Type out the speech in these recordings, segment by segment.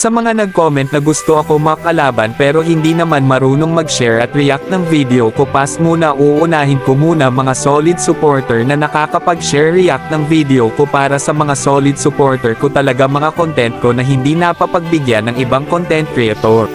Sa mga nag-comment na gusto ako makalaban pero hindi naman marunong mag-share at react ng video ko, pas muna uunahin ko muna mga solid supporter na nakakapag-share react ng video ko. Para sa mga solid supporter ko talaga mga content ko na hindi napapagbigyan ng ibang content creator.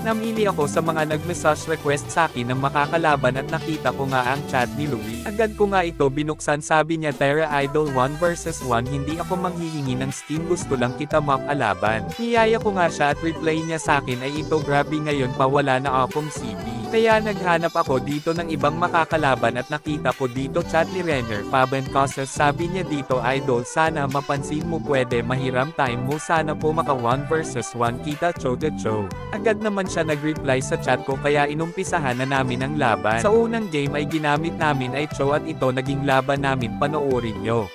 Namili ako sa mga nag-message request sa akin ng makakalaban at nakita ko nga ang chat ni Louie. Agad ko nga ito binuksan, sabi niya Terra Idol 1 versus 1, hindi ako manghihingi ng Steam, gusto lang kita makalaban. Niyaya ko nga siya at reply niya sa akin ay ito, grabe ngayon pa wala na akong CD. Kaya naghanap ako dito ng ibang makakalaban at nakita ko dito chat ni Renner Faben Causes, sabi niya dito Idol sana mapansin mo, pwede mahiram time mo, sana po maka 1 versus 1 kita cho. Agad naman siya nag-reply sa chat ko kaya inumpisahan na namin ang laban. Sa unang game ay ginamit namin ay Cho at ito naging laban namin, panoorin nyo.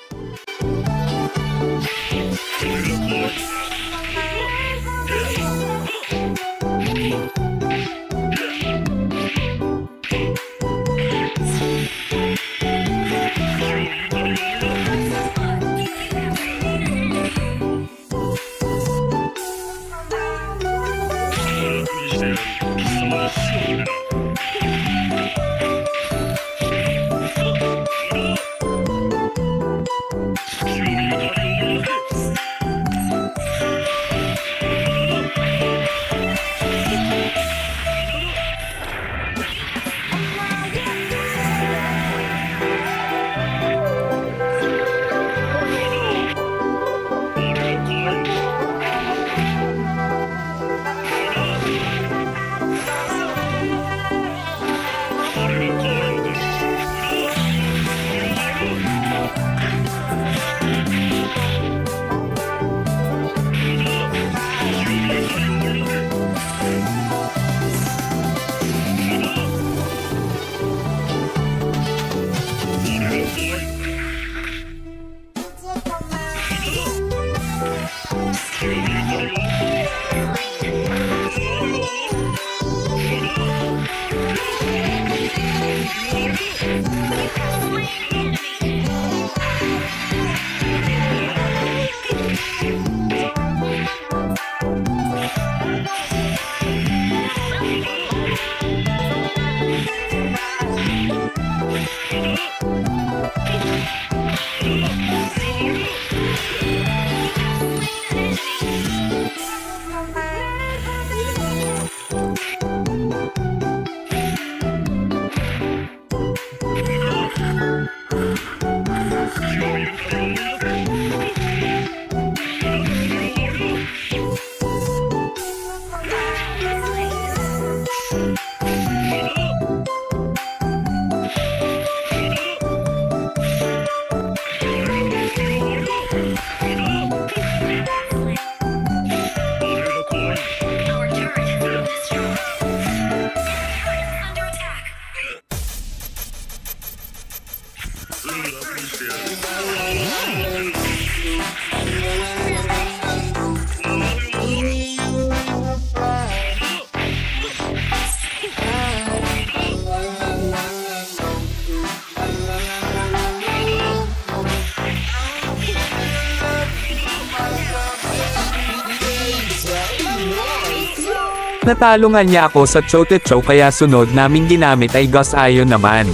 Natalo nga niya ako sa Cho kaya sunod naming ginamit ay Gus Ion naman.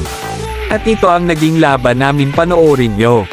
At ito ang naging laban namin, panoorin nyo.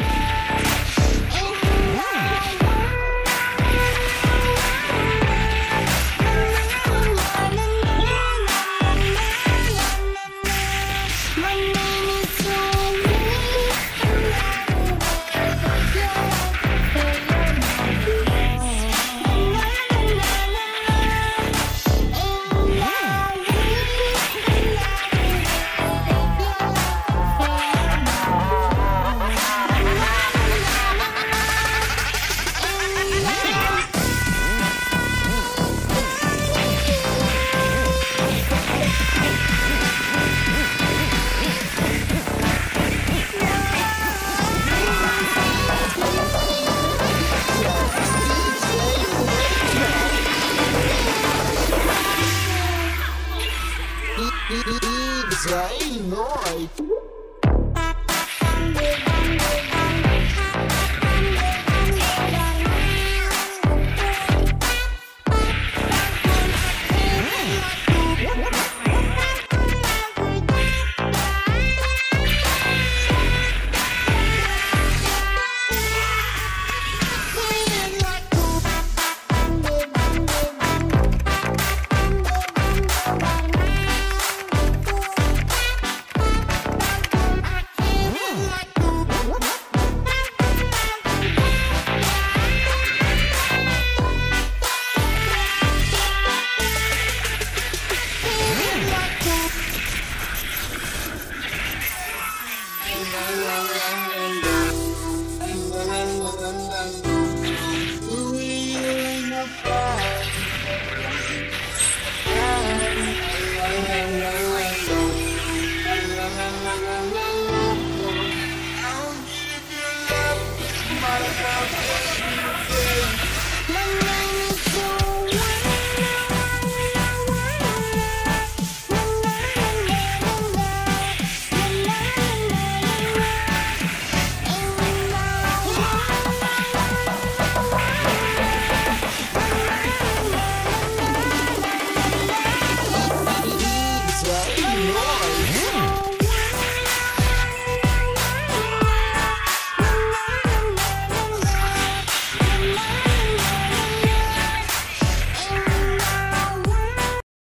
DJ Lloyd.